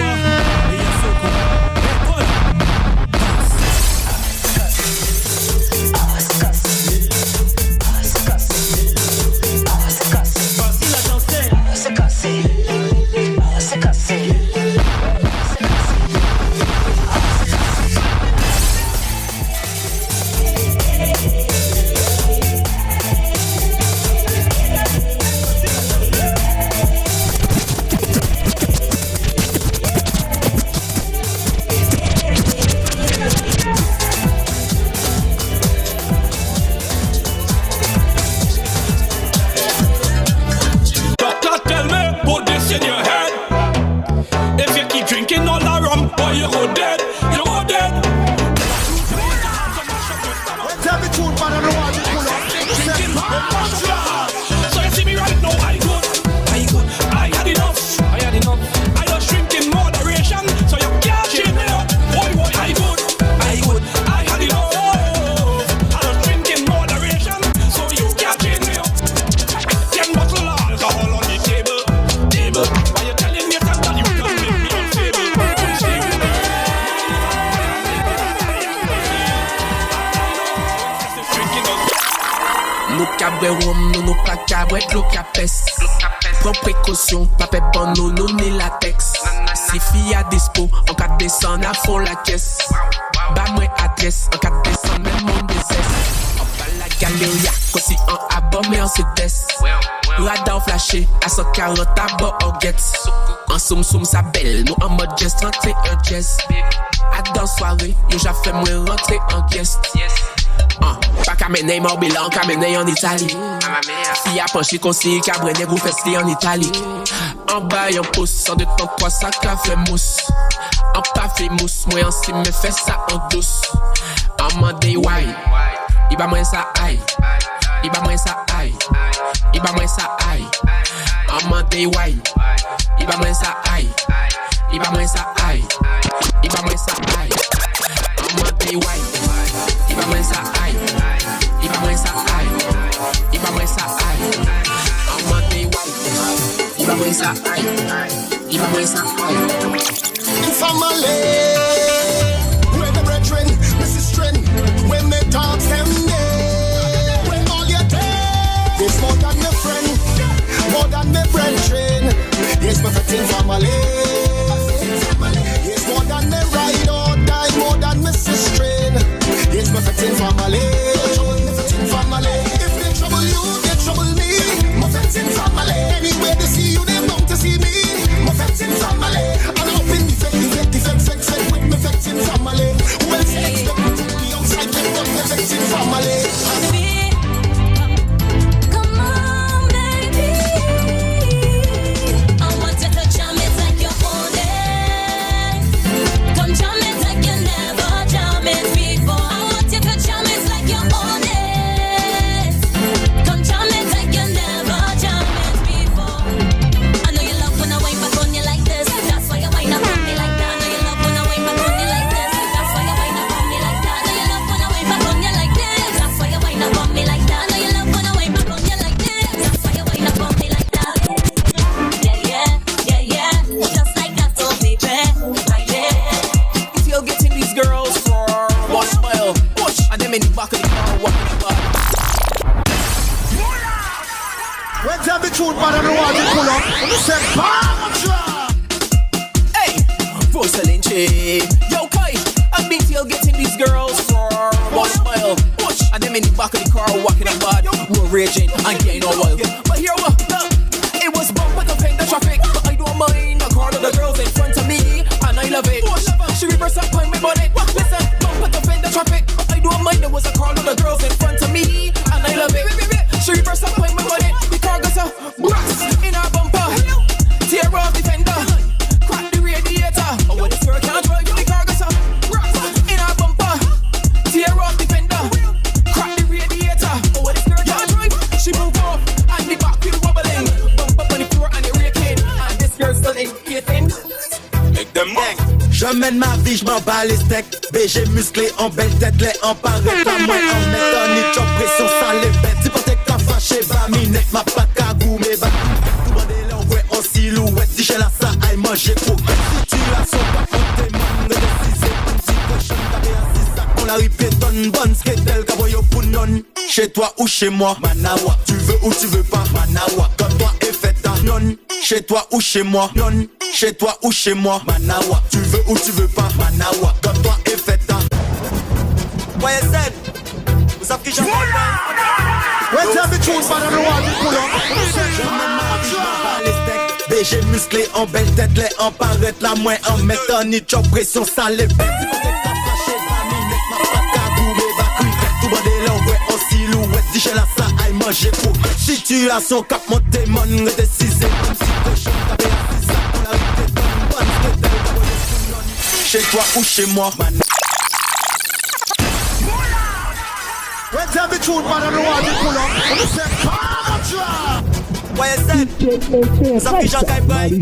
Prends précaution, pas pep bon nous ni latex. Si fille à dispo, en cas de descendre à fond la caisse. Bas moi adresse, en cas de descendre même mon décès. En bas la galeria, aussi en abord mais en cédès. Radar flashé, à 140 à bord en guettes. En soum sa belle, nous en mode jazz, 31 jazz. À dans soirée, yo j'a fait moi rentrer en guest. Pas qu'à mener mon bilan, qu'à mener en Italie. Si a penché conseiller, qu'à brûler gros festi en Italie. En bas y'en pousse, en 2 temps 3 ça qu'a fait mousse. En pas fait mousse, moi en si me fait ça en douce. En mandé wine, il va moins ça aïe. Il va moins ça aïe. Il va moins ça aïe. En mandé wine, il va moins ça aïe. Il va moins ça aïe. Iba mwen sa ay. I'ma be white. Iba mwen sa ay. Iba mwen sa ay. Iba mwen sa ay. I'ma be white. Iba mwen sa ay. Iba mwen sa ay. Family, where the brethren, Mrs. Strength, when they talk them day, when all you take is more than your friend, more than the brethren. Yes, my fitting family. Yes, more than the ride or die, more than Mrs. Strength. Yes, my fitting family. Family. If they trouble you, they trouble me. My fitting family. Anywhere they see you, they want to see me. My fitting family. I'm up in the with my fetching family. Who else expect me to be outside with my fetching family? Come on, baby. I want you to jam it like you own it. Come jam it like you never jam it before. I want you to jam it like you own it. Come jam it like you never jam it before. I know you love when I wipe back on you like this. That's why you wind up on me like that. In the back of the car, walking about. When tell the truth, man, I don't want to pull up. You say, hey, voice a lynching. Yo, Kai, I'm big deal getting these girls for 1 mile. And them in the back of the car, walking about. We're raging and getting all wild. But here we go. It was bumper to paint the traffic, but I don't mind. A car of the girls in front of me, and I love it. She reverse up on me bonnet. Listen, bumper to paint the traffic. I don't mind, there was a car of the girls in front of me, and I love it. She reverse up when we got it. The car goes up, brass in our bumper. Tear off the fender, crack the radiator. Oh, when this girl can't drive, the car goes up, brass in our bumper. Tear off the fender, crack the radiator. Oh, when this girl can't drive, she move off, and the back wheel wobbling. Bump up on the floor and the raking, and this girl still ain't getting. Make them move. Je mène ma vie, je m'en bats les steaks. BG musclé en belle tête, les en paraît la moins en mettant ni job pression sans les bêtes. Si peut-être qu'à fâcher, va minette, ma pas qu'à goumer, va tout le monde est là, ouais, en silhouette. Si j'ai la ça, aille manger pour situation, pas contre tes mains, de déciser, petit cochon, t'avais assis ça, qu'on la ripétonne, bonne sketel, qu'avoyo pour non. Chez toi ou chez moi, Manawa, tu veux ou tu veux pas, Manawa, comme toi est fait ta non. Chez toi ou chez moi, non. Chez toi ou chez moi, Manawa, tu veux ou tu veux pas, Manawa, comme toi est fait ta. Ouais, Z, vous savez qui j'en ai. Ouais, tell the truth, man, I don't want to pull up. Je mène ma vie, je m'en bats les steaks. BG musclé en belle tête, les en paraît la moins en mettant ni job pression sans les bêtes. Si peut-être qu'à fâcher, va minette, ma pas qu'à goumer, va cricket. Tout le monde est là, ouais, en silhouette. Si j'ai la ça, aille manger pour. Situation cap monter, mon redécisé. Comme si cochon, t'avais assis ça, qu'on la ripétonne, bonne sketel, t'avoyo pour non. Chez toi ou chez moi, man. When tell the truth, man, I don't want to pull up. You say, Ouais, Z, ça fait Jean Caille.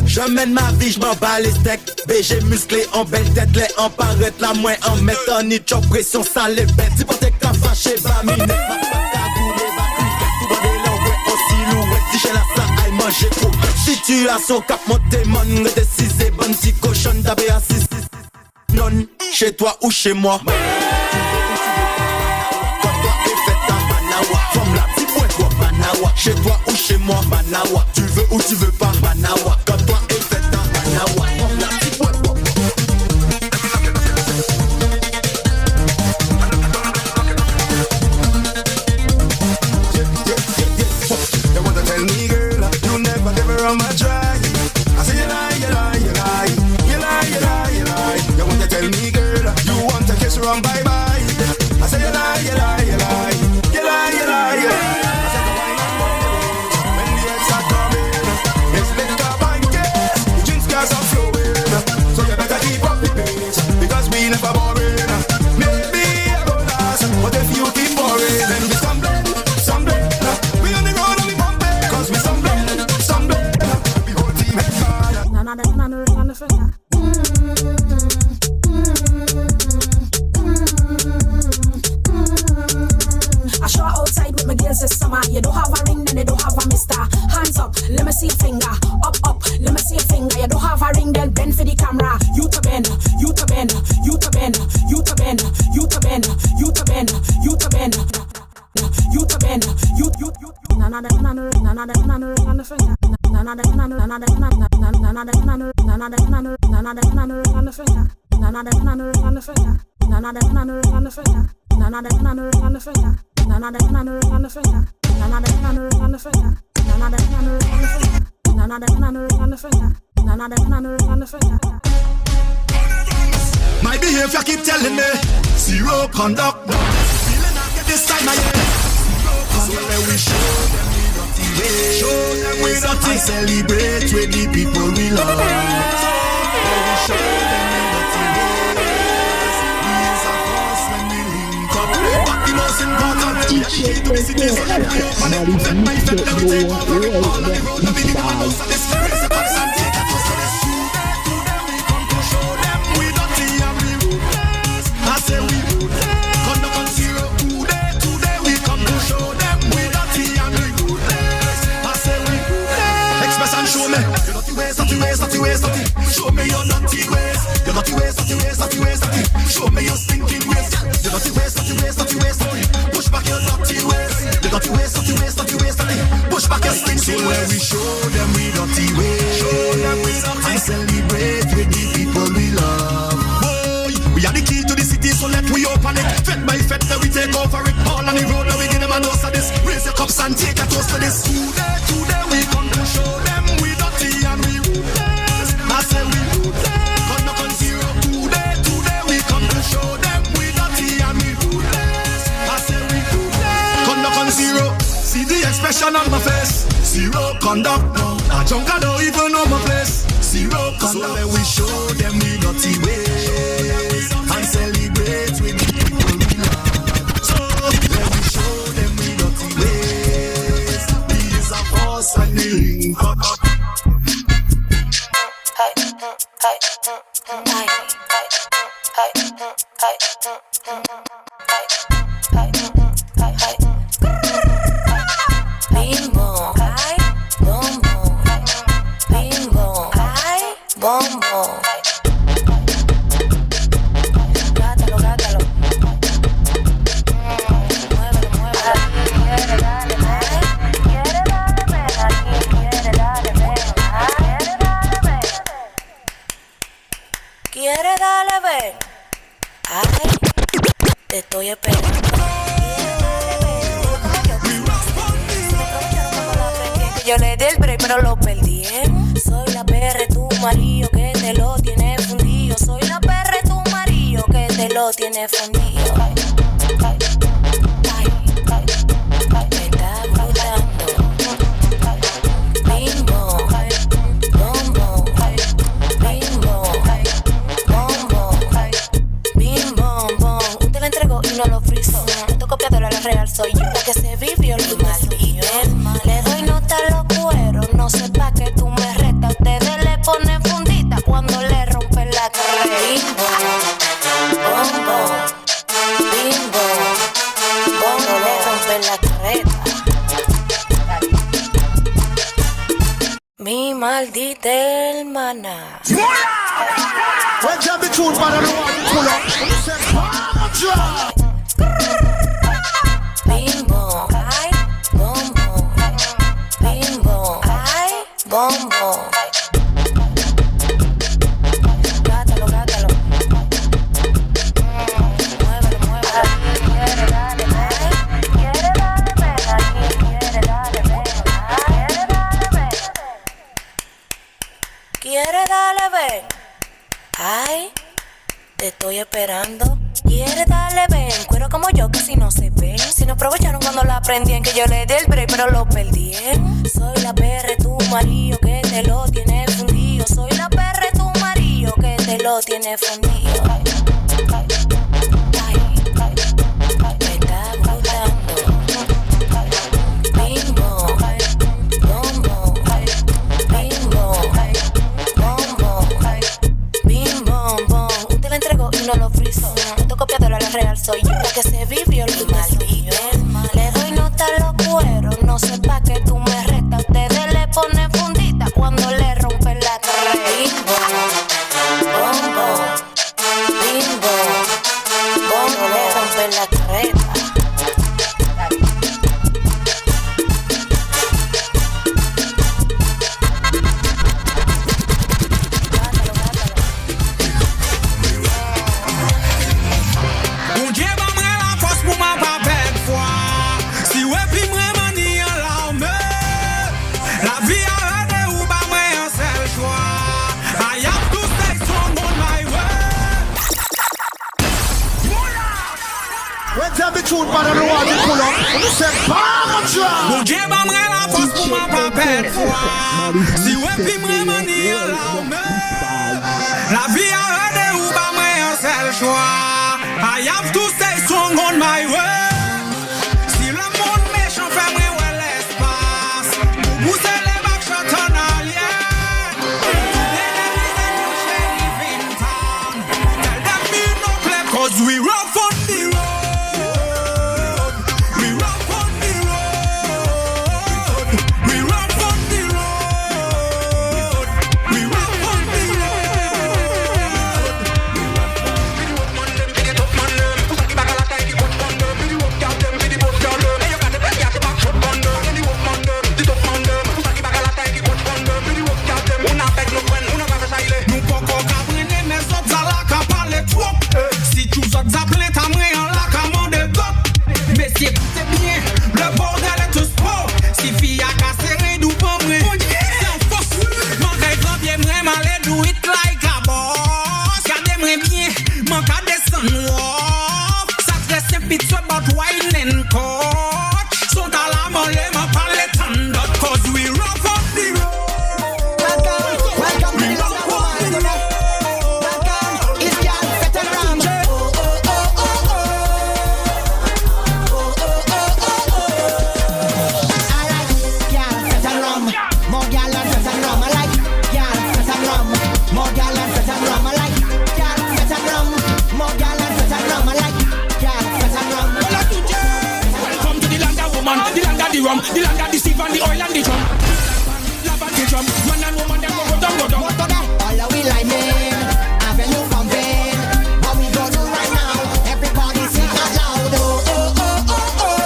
Je mène ma vie, je m'en bats les steaks. BG musclé en belle tête, les en paraît la moins en mettant ni job pression sans les bêtes. Si peut-être qu'à fâcher, va minette, ma pas qu'à goumer, va cricket. Tout le monde est là, ouais, en silhouette. Si j'ai la ça, aille manger pour. Situation cap monter, mon redécisé, bonne petit cochon, t'avais assis. Non, chez toi ou chez moi. Comme la petite boîte, Manawa. Chez toi ou chez moi, Manawa. Tu veux ou tu veux pas, Manawa. Comme toi est fait ta Manawa. Comme la petite boîte. They want to tell me, girl, you never ever on my drive. I say you lie, you lie, you lie. You lie, you lie, you lie. They want to tell me, girl, you want to kiss her on bye-bye. I say you lie, you lie, you lie. You lie, you lie, you lie. When the heads are coming, it's liquor and gas. The drinks cars are flowing, so you better keep up the pace, because we never boring. Maybe I go last, but if you keep boring, then we stumbling. We on the road and we bumping, cause we stumbling. We the finger. I show outside with my girls this summer. You don't have a ring, then you don't have a mister. Hands up, let me see your finger. Up, let me see your finger. You don't have a ring, then bend for the camera. You to bend, you to bend, you to bend, you to bend, you to bend, you to bend, you to bend, you to bend, you. Nana on the finger. Nana on the finger. Nana on the finger. Nana on the finger. Nana on the finger. Nana on the finger. Nana on the finger. Nana on the finger. Nana on the finger. Nana on the finger. My behavior keep telling me zero conduct. Feeling I get this time of year. So let we show them we dirty way. Show them we dirty. And celebrate with the people we love. Let we show them we dirty ways. We is a force when we link up. But the most important, the key to the city so that we open it. Let my fed that we take over it. All on the road that we give them a dose of this. Raise the cups and take a toast to this. Today we come to show them we dirty and we ruthless. I say we ruthless. Conduct on zero. Today we come to show them we dirty and we ruthless. I say we ruthless. Express and show me your dirty ways, dirty ways, dirty ways, dirty. Show me your dirty ways. Your dirty ways, dirty ways, dirty ways, dirty. Show me your stinking ways. Your dirty ways, dirty ways, dirty ways, dirty. Push back your dirty ways. Your dirty ways, dirty ways, dirty ways, dirty. Push back your stinking ways. We show them we dirty ways. Show them we dirty. And celebrate with the people we love. Boy, we are the key to the city, so let we open it. Fed by fed, that we take over it. All on the road, that we give them a dose of this. Raise your cups and take a toast to this. Today we come to show them we dirty and we ruthless. I say we ruthless. Conduct on zero. Today we come to show them we dirty and we ruthless. I say we ruthless. Conduct on zero. See the expression on my face. Zero conduct. A junk I don't even know my place. Zero conduct. So let we show them we dirty ways and celebrate with the people we love. So let we show them we dirty ways. These are force and the link up. Bimbo, ay, bombo. Bimbo, ay, bombo. Gátalo, gátalo. Muévelo, muévelo. Quiere darle, quiere darle, quiere darle, quiere darle, ven. Ay, te estoy esperando. Yo le di el break pero lo perdí, Soy la perra tu marido que te lo tiene fundido. Soy la perra tu marido que te lo tiene fundido. Me está gustando. Bimbo, bombo. Bimbo, bombo. Bim, bom, bom. Usted la entregó y no lo frizó. Esto copiadora la real soy yo. La que se vivió el maldito. Le doy nota a los cueros. No sé pa' que tú me retas. Ustedes le ponen fundita cuando le rompen la cara. Bimbo, bombo. Bimbo, bombo. Le rompen la careta. Mi maldita hermana. When Jamie Tune for the one pull up. Bimbo, ay, bombo. Bimbo, ay, bombo. Gátalo, gátalo. Muévelo, muévelo. Quiere darle, quiere darle, quiere darle, quiere darle, ven. Ay, te estoy esperando. Quiere darle, ven. Cuero como yo que si no se ven. Si no aprovecharon cuando la aprendían. Que yo le di el break pero lo perdí, Soy la perra tu marido que te lo tiene fundido. Soy la perra tu marido que te lo tiene fundido. Me está gustando. Bimbo, bombo. Bimbo, bombo. soy yo la que se vivió el maldito. Le doy nota a los cueros, no sé pa' que tú me retas. Ustedes le ponen fundita cuando le rompen la carrera. Bimbo, bombo, bimbo, bombo, le rompen la carreta. Tune pas dans le roi du coulon, c'est pas mon choix. Mon Dieu, ma mère la force pour ma papette foi. Si ouais, puis moi, mani, la vie a redé ou pas, moi, un seul choix. I have to stay strong on my way. Si le monde méchant fait moi, ouais, l'espace. Pour pousser les bacs, je t'en allié. Today, there is a new sheriff in town. Tell them me no play, cause we rough on the road. The land that the sieve and the oil and the drum. Love and the drum. Man and woman, them go down, go down. All the way like men, avenue pumping. What we go do right now? Everybody sing out loud. Oh, oh, oh, oh, oh.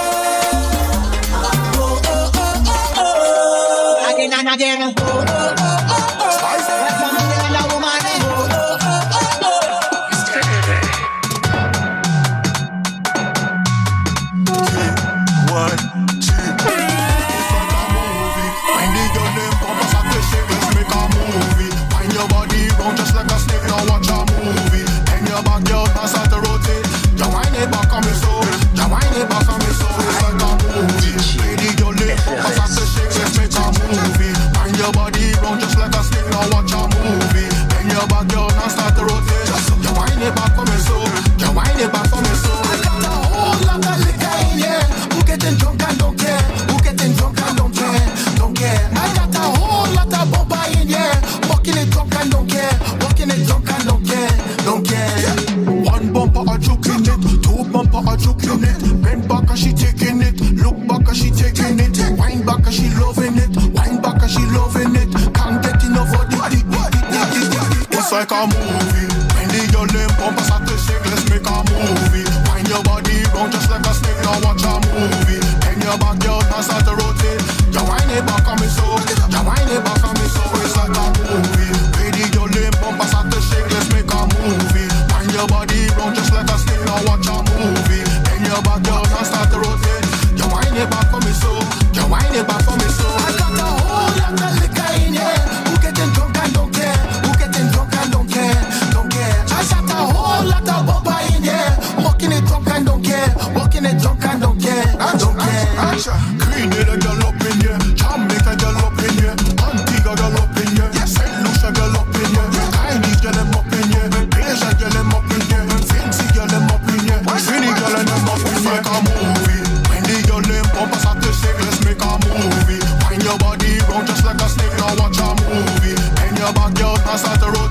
Oh, oh, oh, oh, oh. Again and again. Oh, oh, oh, oh, oh. Spice. What's the man and the woman? Oh, oh, oh, oh, oh. One, two. Just like a snake, now watch a movie. And your backyard, now start to rotate. You wind it back on me so. You wind it back on me so. It's like a movie. Lady, your lip, cause I say shake, let's make a movie. Wind your body round just like a snake, now watch a movie. And your backyard, now start to rotate. You wind it back on me so. You wind it back on me so. I got a whole lot of liquor in here. Who getting drunk and don't care? Who getting drunk and don't care? Don't care. I got a whole lot of bumper in here. Walking it drunk and don't care. Walking it drunk and don't care, don't care. One bumper a joke in it, two bumper a joke in it. Bend back and she taking it, look back and she taking it. Wind back and she loving it, wind back and she loving it. Can't get enough of it. It's like a movie. When the girl them bumpers at the shake, let's make a movie. Wind your body round just like a snake, now watch a movie. Bend your backyard, now start to rotate. You wind it back on me so, you wind it back on me so. It's like a movie. Bumpers at the shake, let's make a movie. Wind your body round just like a snake, now watch a movie. Bend your backyard and start to rotate. You wind it back for me so, you wind it back for me so. I got a whole lot of liquor in here. Who getting drunk and don't care? Who getting drunk and don't care? Don't care. I got a whole lot of bumper in here. Walking it drunk and don't care. Walking it drunk and don't care. I don't care. Green girl up in here. Jamaica girl up in here. Antigua girl up in here. St. Lucia girl up in here. Chinese girl them up in here. Asian girl them up in here. Fancy girl them up in here. Sweeney girl them up in here. Like a movie. When the girl them bumpers at the shake, let's make a movie. Wind your body round just like a snake, now watch a movie. And your backyard, now start to roll.